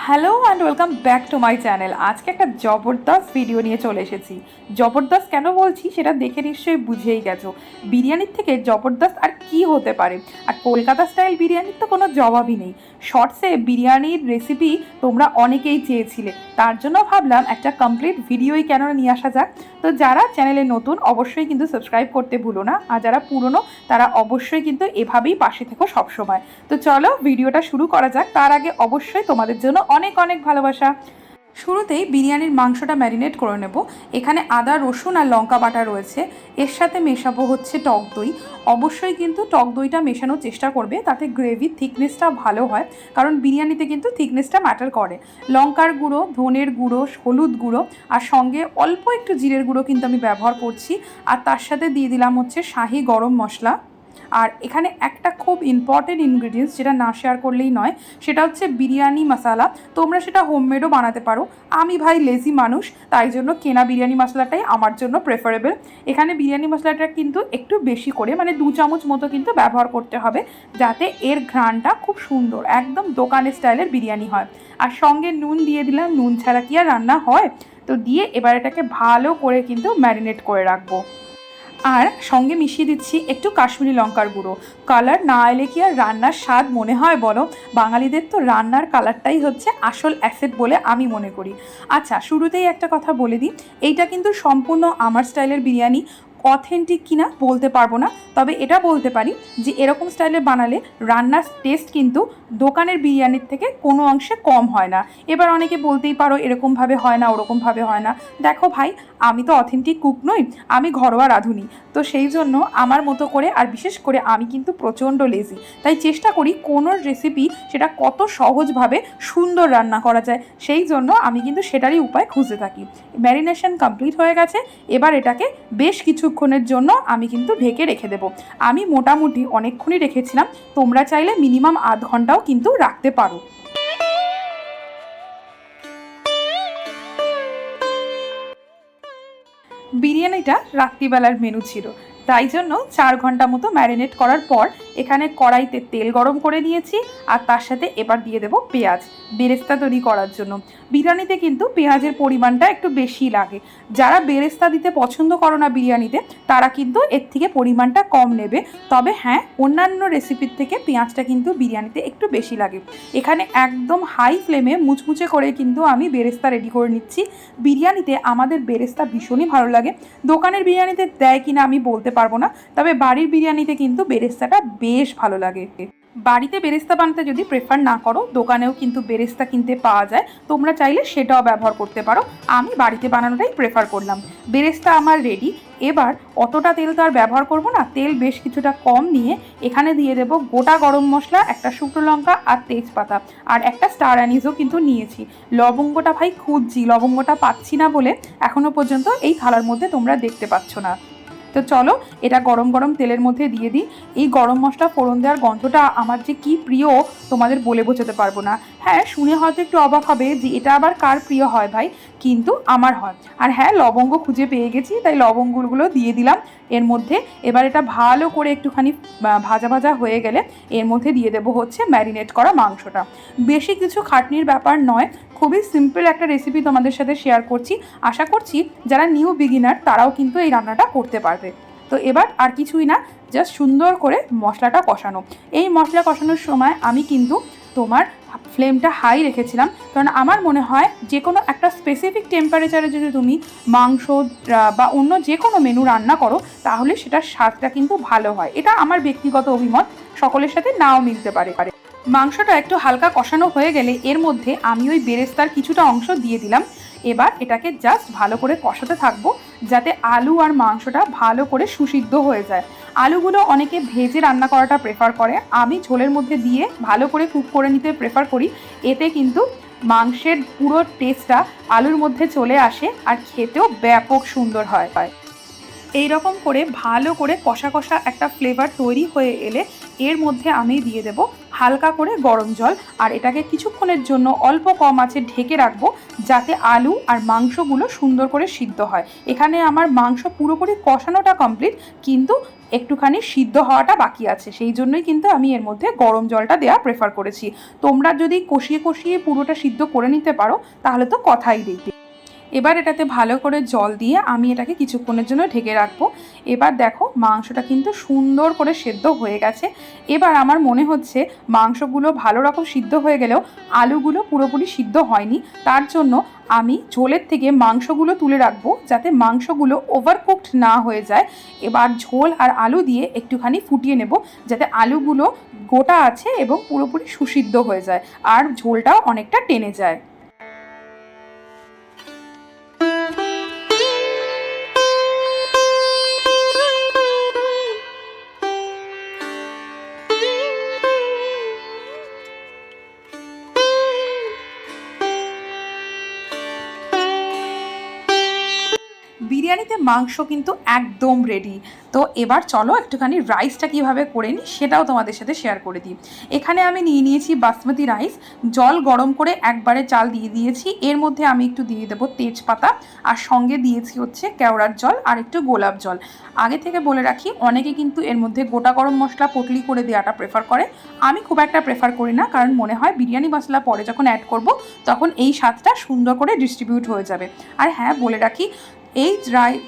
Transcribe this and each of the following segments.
Hello and welcome back to my channel. আজকে একটা জবরদস্ত ভিডিও নিয়ে চলে এসেছি। জবরদস্ত কেন বলছি সেটা দেখে নিশ্চয়ই বুঝেই গেছো। বিরিয়ানির থেকে জবরদস্ত আর কি হতে পারে। আর কলকাতা স্টাইল বিরিয়ানির তো কোনো জবাবই নেই। শর্টসে বিরিয়ানির রেসিপি তোমরা অনেকেই চেয়েছিলে, তার জন্য ভাবলাম একটা কমপ্লিট ভিডিওই কেন নিয়ে আসা যাক। তো যারা চ্যানেলে নতুন অবশ্যই কিন্তু সাবস্ক্রাইব করতে ভুলো না, আর যারা পুরনো তারা অবশ্যই কিন্তু এভাবেই পাশে থেকো সবসময়। তো চলো ভিডিওটা শুরু করা যাক। তার আগে অবশ্যই তোমাদের জন্য অনেক অনেক ভালোবাসা। শুরুতেই বিরিয়ানির মাংসটা ম্যারিনেট করে নেব। এখানে আদা রসুন আর লঙ্কা বাটা রয়েছে, এর সাথে মেশাবো হচ্ছে টক দই। অবশ্যই কিন্তু টক দইটা মেশানোর চেষ্টা করবে, তাতে গ্রেভির থিকনেসটা ভালো হয়, কারণ বিরিয়ানিতে কিন্তু থিকনেসটা ম্যাটার করে। লঙ্কার গুঁড়ো, ধনের গুঁড়ো, হলুদ গুঁড়ো আর সঙ্গে অল্প একটু জিরের গুঁড়ো কিন্তু আমি ব্যবহার করছি। আর তার সাথে দিয়ে দিলাম হচ্ছে শাহি গরম মশলা। আর এখানে একটা খুব ইম্পর্টেন্ট ইনগ্রিডিয়েন্টস যেটা না শেয়ার করলেই নয়, সেটা হচ্ছে বিরিয়ানি মশলা। তোমরা সেটা হোমমেডও বানাতে পারো। আমি ভাই লেজি মানুষ, তাই জন্য কেনা বিরিয়ানি মশলাটাই আমার জন্য প্রেফারেবল। এখানে বিরিয়ানি মশলাটা কিন্তু একটু বেশি করে, মানে 2 চামচ মতো কিন্তু ব্যবহার করতে হবে, যাতে এর ঘ্রাণটা খুব সুন্দর একদম দোকানের স্টাইলের বিরিয়ানি হয়। আর সঙ্গে নুন দিয়ে দিলাম, নুন ছাড়া কি আর রান্না হয়। তো দিয়ে এবার এটাকে ভালো করে কিন্তু ম্যারিনেট করে রাখবো। আর সঙ্গে মিশিয়ে দিচ্ছি একটু কাশ্মীরি লঙ্কার গুঁড়ো। কালার না এলে কি আর রান্নার স্বাদ মনে হয় বলো? বাঙালিদের তো রান্নার কালারটাই হচ্ছে আসল অ্যাসেট বলে আমি মনে করি। আচ্ছা, শুরুতেই একটা কথা বলে দিই, এইটা কিন্তু সম্পূর্ণ আমার স্টাইলের বিরিয়ানি। অথেন্টিক কিনা বলতে পারবো না, তবে এটা বলতে পারি যে এরকম স্টাইলে বানালে রান্নার টেস্ট কিন্তু দোকানের বিরিয়ানির থেকে কোনো অংশে কম হয় না। এবার অনেকে বলতেই পারো এরকমভাবে হয় না, ওরকমভাবে হয় না। দেখো ভাই, আমি তো অথেন্টিক কুক নই, আমি ঘরোয়া রাঁধুনি। তো সেই জন্য আমার মতো করে, আর বিশেষ করে আমি কিন্তু প্রচণ্ড লেজি, তাই চেষ্টা করি কোনো রেসিপি সেটা কত সহজভাবে সুন্দর রান্না করা যায়, সেই জন্য আমি কিন্তু সেটারই উপায় খুঁজে থাকি। ম্যারিনেশন কমপ্লিট হয়ে গেছে, এবার এটাকে বেশ কিছুক্ষণের জন্য আমি কিন্তু ঢেকে রেখে দেবো। আমি মোটামুটি অনেকক্ষণই রেখেছিলাম, তোমরা চাইলে মিনিমাম আধ ঘন্টাও কিন্তু রাখতে পারো। বিরিয়ানিটা রাত্রিবেলার মেনু ছিল, তাই জন্য 4 ঘন্টা মতো ম্যারিনেট করার পর এখানে কড়াইতে তেল গরম করে নিয়েছি। আর তার সাথে এবার দিয়ে দেবো পেঁয়াজ, বেরেস্তা তৈরি করার জন্য। বিরিয়ানিতে কিন্তু পেঁয়াজের পরিমাণটা একটু বেশি লাগে। যারা বেরেস্তা দিতে পছন্দ করো না বিরিয়ানিতে, তারা কিন্তু এর থেকে পরিমাণটা কম নেবে। তবে হ্যাঁ, অন্যান্য রেসিপির থেকে পেঁয়াজটা কিন্তু বিরিয়ানিতে একটু বেশি লাগে। এখানে একদম হাই ফ্লেমে মুচমুচে করে কিন্তু আমি বেরেস্তা রেডি করে নিচ্ছি। বিরিয়ানিতে আমাদের বেরেস্তা ভীষণই ভালো লাগে। দোকানের বিরিয়ানিতে দেয় কিনা আমি বলতে পারবো না, তবে বাড়ির বিরিয়ানিতে কিন্তু বেরেস্তাটা বেশ ভালো লাগে। বাড়িতে বেরেস্তা বানাতে যদি প্রেফার না করো, দোকানেও কিন্তু বেরেস্তা কিনতে পাওয়া যায়, তোমরা চাইলে সেটাও ব্যবহার করতে পারো। আমি বাড়িতে বানানোটাই প্রেফার করলাম। বেরেস্তা আমার রেডি। এবার অতটা তেল তো আর ব্যবহার করবো না, তেল বেশ কিছুটা কম নিয়ে এখানে দিয়ে দেবো গোটা গরম মশলা, একটা শুকনো লঙ্কা আর তেজপাতা, আর একটা স্টার অ্যানিসও কিন্তু নিয়েছি। লবঙ্গটা ভাই খুঁজছি, লবঙ্গটা পাচ্ছি না বলে এখনও পর্যন্ত এই থালার মধ্যে তোমরা দেখতে পাচ্ছ না। তো চলো এটা গরম গরম তেলের মধ্যে দিয়ে দিই। এই গরম মশলা ফোড়ন দেওয়ার গন্ধটা আমার যে কি প্রিয় তোমাদের বলে বোঝাতে পারবো না। হ্যাঁ, শুনে হয়তো একটু অবাক হবে যে এটা আবার কার প্রিয় হয় ভাই, কিন্তু আমার হয়। আর হ্যাঁ, লবঙ্গ খুঁজে পেয়ে গেছি, তাই লবঙ্গগুলো দিয়ে দিলাম এর মধ্যে। এবার এটা ভালো করে একটুখানি ভাজা ভাজা হয়ে গেলে এর মধ্যে দিয়ে দেবো হচ্ছে ম্যারিনেট করা মাংসটা। বেশি কিছু খাটনির ব্যাপার নয়, খুবই সিম্পল একটা রেসিপি তোমাদের সাথে শেয়ার করছি। আশা করছি যারা নিউ বিগিনার তারাও কিন্তু এই রান্নাটা করতে পারবে। তো এবার আর কিছুই না, জাস্ট সুন্দর করে মশলাটা কষানো। এই মশলা কষানোর সময় আমি কিন্তু তোমার ফ্লেমটা হাই রেখেছিলাম, কারণ আমার মনে হয় যে কোনো একটা স্পেসিফিক টেম্পারেচারে যদি তুমি মাংস বা অন্য যে কোনো মেনু রান্না করো, তাহলে সেটার স্বাদটা কিন্তু ভালো হয়। এটা আমার ব্যক্তিগত অভিমত, সকলের সাথে নাও মিলতে পারে। মাংসটা একটু হালকা কষানো হয়ে গেলে এর মধ্যে আমি ওই বেরেস্তার কিছুটা অংশ দিয়ে দিলাম। এবার এটাকে জাস্ট ভালো করে কষাতে থাকবো, যাতে আলু আর মাংসটা ভালো করে সুসিদ্ধ হয়ে যায়। আলুগুলো অনেকে ভেজে রান্না করাটা প্রেফার করে, আমি ঝোলের মধ্যে দিয়ে ভালো করে কুক করে নিতে প্রেফার করি। এতে কিন্তু মাংসের পুরো টেস্টটা আলুর মধ্যে চলে আসে, আর খেতেও ব্যাপক সুন্দর হয়। এই রকম করে ভালো করে কষা কষা একটা ফ্লেভার তৈরি হয়ে এলে এর মধ্যে আমি দিয়ে দেব হালকা করে গরম জল, আর এটাকে কিছুক্ষণের জন্য অল্প কম আঁচে ঢেকে রাখবো যাতে আলু আর মাংসগুলো সুন্দর করে সিদ্ধ হয়। এখানে আমার মাংস পুরোপুরি কষানোটা কমপ্লিট, কিন্তু একটুখানি সিদ্ধ হওয়াটা বাকি আছে, সেই জন্যই কিন্তু আমি এর মধ্যে গরম জলটা দেওয়া প্রেফার করেছি। তোমরা যদি কষিয়ে কষিয়ে পুরোটা সিদ্ধ করে নিতে পারো তাহলে তো কথাই নেই। এবার এটাতে ভালো করে জল দিয়ে আমি এটাকে কিছুক্ষণের জন্য ঢেকে রাখবো। এবার দেখো মাংসটা কিন্তু সুন্দর করে সেদ্ধ হয়ে গেছে। এবার আমার মনে হচ্ছে মাংসগুলো ভালো রকম সিদ্ধ হয়ে গেলেও আলুগুলো পুরোপুরি সিদ্ধ হয়নি, তার জন্য আমি ঝোলের থেকে মাংসগুলো তুলে রাখবো যাতে মাংসগুলো ওভারকুকড না হয়ে যায়। এবার ঝোল আর আলু দিয়ে একটুখানি ফুটিয়ে নেব যাতে আলুগুলো গোটা আছে এবং পুরোপুরি সুসিদ্ধ হয়ে যায় আর ঝোলটাও অনেকটা টেনে যায়। বিরিয়ানিতে মাংস কিন্তু একদম রেডি। তো এবার চলো একটুখানি রাইসটা কীভাবে করে নিই সেটাও তোমাদের সাথে শেয়ার করে দিই। এখানে আমি নিয়ে নিয়েছি বাসমতি রাইস, জল গরম করে একবারে চাল দিয়ে দিয়েছি, এর মধ্যে আমি একটু দিয়ে দেবো তেজপাতা, আর সঙ্গে দিয়েছি হচ্ছে কেওড়ার জল আর একটু গোলাপ জল। আগে থেকে বলে রাখি অনেকে কিন্তু এর মধ্যে গোটা গরম মশলা পটলি করে দেওয়াটা প্রেফার করে, আমি খুব একটা প্রেফার করি না, কারণ মনে হয় বিরিয়ানি মশলা পরে যখন অ্যাড করব তখন এই স্বাদটা সুন্দর করে ডিস্ট্রিবিউট হয়ে যাবে। আর হ্যাঁ বলে রাখি এই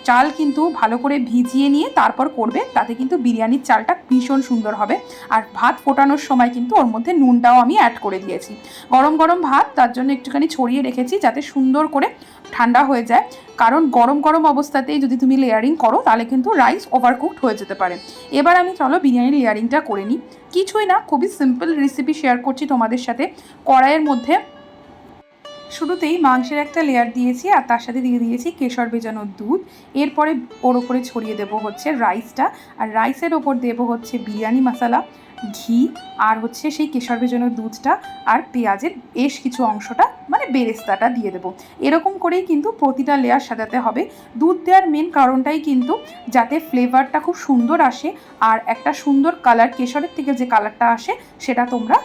চাল কিন্তু ভালো করে ভিজিয়ে নিয়ে তারপর করবে, তাতে কিন্তু বিরিয়ানির চালটা ভীষণ সুন্দর হবে। আর ভাত ফোটানোর সময় কিন্তু ওর মধ্যে নুনটাও আমি অ্যাড করে দিয়েছি। গরম গরম ভাত তার জন্য একটুখানি ছড়িয়ে রেখেছি যাতে সুন্দর করে ঠান্ডা হয়ে যায়, কারণ গরম গরম অবস্থাতেই যদি তুমি লেয়ারিং করো তাহলে কিন্তু রাইস ওভারকুকড হয়ে যেতে পারে। এবার আমি চলো বিরিয়ানির লেয়ারিংটা করে নিই। কিছুই না, খুবই সিম্পল রেসিপি শেয়ার করছি তোমাদের সাথে। কড়াইয়ের মধ্যে শুরুতেই মাংসের একটা লেয়ার দিয়েছি আর তার সাথে দিয়ে দিয়েছি কেশর ভেজানো দুধ। এরপরে ওর ওপরে ছড়িয়ে দেবো হচ্ছে রাইসটা, আর রাইসের ওপর দেবো হচ্ছে বিরিয়ানি মশলা, ঘি, আর হচ্ছে সেই কেশর ভেজানো দুধটা আর পেঁয়াজের বেশ কিছু অংশটা মানে বেরেস্তাটা দিয়ে দেবো। এরকম করেই কিন্তু প্রতিটা লেয়ার সাজাতে হবে। দুধ দেওয়ার মেন কারণটাই কিন্তু যাতে ফ্লেভারটা খুব সুন্দর আসে আর একটা সুন্দর কালার, কেশরের থেকে যে কালারটা আসে সেটা তোমরা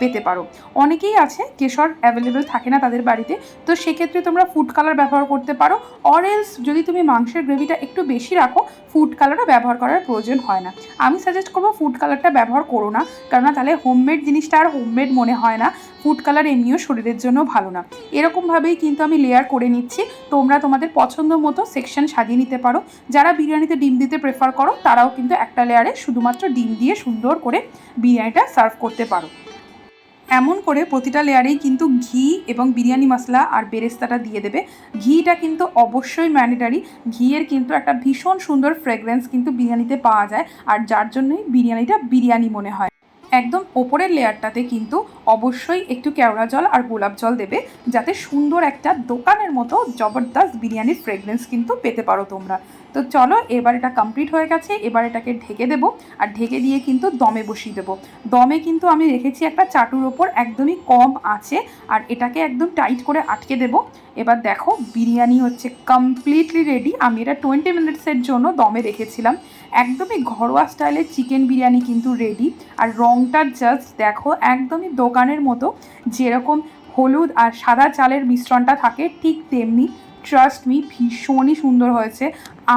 পেতে পারো। অনেকেই আছে কেশর অ্যাভেলেবেল থাকে না তাদের বাড়িতে, তো সেক্ষেত্রে তোমরা ফুড কালার ব্যবহার করতে পারো, অর এলস যদি তুমি মাংসের গ্রেভিটা একটু বেশি রাখো ফুড কালারও ব্যবহার করার প্রয়োজন হয় না। আমি সাজেস্ট করবো ফুড কালারটা ব্যবহার করো না, কেননা তাহলে হোমমেড জিনিসটা আর হোমমেড মনে হয় না। ফুড কালার এমনিও শরীরের জন্য ভালো না। এরকমভাবেই কিন্তু আমি লেয়ার করে নিচ্ছি। তোমরা তোমাদের পছন্দ মতো সেকশন সাজিয়ে নিতে পারো। যারা বিরিয়ানিতে ডিম দিতে প্রেফার করো তারাও কিন্তু একটা লেয়ারে শুধুমাত্র ডিম দিয়ে সুন্দর করে বিরিয়ানিটা সার্ভ করতে পারো। এমন করে প্রতিটা লেয়ারেই কিন্তু ঘি এবং বিরিয়ানি মশলা আর বেরেস্তাটা দিয়ে দেবে। ঘিটা কিন্তু অবশ্যই ম্যান্ডেটারি, ঘিয়ের কিন্তু একটা ভীষণ সুন্দর ফ্রেগরেন্স কিন্তু বিরিয়ানিতে পাওয়া যায়, আর যার জন্যই বিরিয়ানিটা বিরিয়ানি মনে হয়। একদম ওপরের লেয়ারটাতে কিন্তু অবশ্যই একটু কেওড়া জল আর গোলাপ জল দেবে যাতে সুন্দর একটা দোকানের মতো জবরদস্ত বিরিয়ানির ফ্রেগরেন্স কিন্তু পেতে পারো তোমরা। তো চলো এবার এটা কমপ্লিট হয়ে গেছে, এবার এটাকে ঢেকে দেবো আর ঢেকে দিয়ে কিন্তু দমে বসিয়ে দেবো। দমে কিন্তু আমি রেখেছি একটা চাটুর ওপর একদমই কম আছে, আর এটাকে একদম টাইট করে আটকে দেবো। এবার দেখো বিরিয়ানি হচ্ছে কমপ্লিটলি রেডি। আমি এটা 20 মিনিটসের জন্য দমে রেখেছিলাম। একদমই ঘরোয়া স্টাইলের চিকেন বিরিয়ানি কিন্তু রেডি। আর রঙটা জাস্ট দেখো একদমই দোকানের মতো, যেরকম হলুদ আর সাদা চালের মিশ্রণটা থাকে ঠিক তেমনি। ট্রাস্ট মি ভীষণই সুন্দর হয়েছে।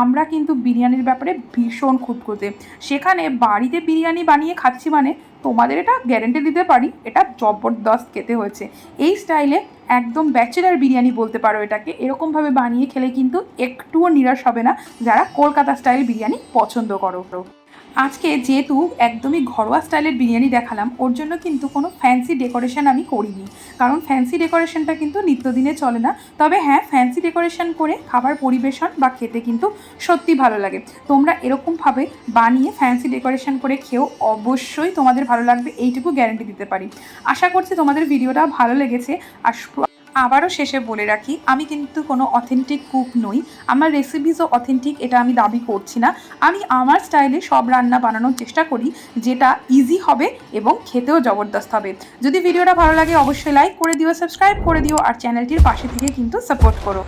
আমরা কিন্তু বিরিয়ানির ব্যাপারে ভীষণ খুঁতখুঁতে, সেখানে বাড়িতে বিরিয়ানি বানিয়ে খাচ্ছি মানে তোমাদের এটা গ্যারেন্টি দিতে পারি এটা জবরদস্ত খেতে হয়েছে। এই স্টাইলে একদম ব্যাচেলার বিরিয়ানি বলতে পারো এটাকে। এরকমভাবে বানিয়ে খেলে কিন্তু একটুও নিরাশ হবে না যারা কলকাতা স্টাইল বিরিয়ানি পছন্দ করো। আজকে যেহেতু একদমই ঘরোয়া স্টাইলের বিরিয়ানি দেখালাম, ওর জন্য কিন্তু কোনো ফ্যান্সি ডেকোরেশন আমি করিনি, কারণ ফ্যান্সি ডেকোরেশনটা কিন্তু নিত্যদিনে চলে না। তবে হ্যাঁ, ফ্যান্সি ডেকোরেশন করে খাবার পরিবেশন বা খেতে কিন্তু সত্যি ভালো লাগে। তোমরা এরকমভাবে বানিয়ে ফ্যান্সি ডেকোরেশন করে খেয়েও অবশ্যই তোমাদের ভালো লাগবে, এইটুকু গ্যারান্টি দিতে পারি। আশা করছি তোমাদের ভিডিওটা ভালো লেগেছে। আর আবারও শেষে বলে রাখি আমি কিন্তু কোনো অথেন্টিক কুক নই, আমার রেসিপিসও অথেন্টিক এটা আমি দাবি করছি না। আমি আমার স্টাইলে সব রান্না বানানোর চেষ্টা করি যেটা ইজি হবে এবং খেতেও জবরদস্ত হবে। যদি ভিডিওটা ভালো লাগে অবশ্যই লাইক করে দিও, সাবস্ক্রাইব করে দিও, আর চ্যানেলটির পাশে থেকে কিন্তু সাপোর্ট করো।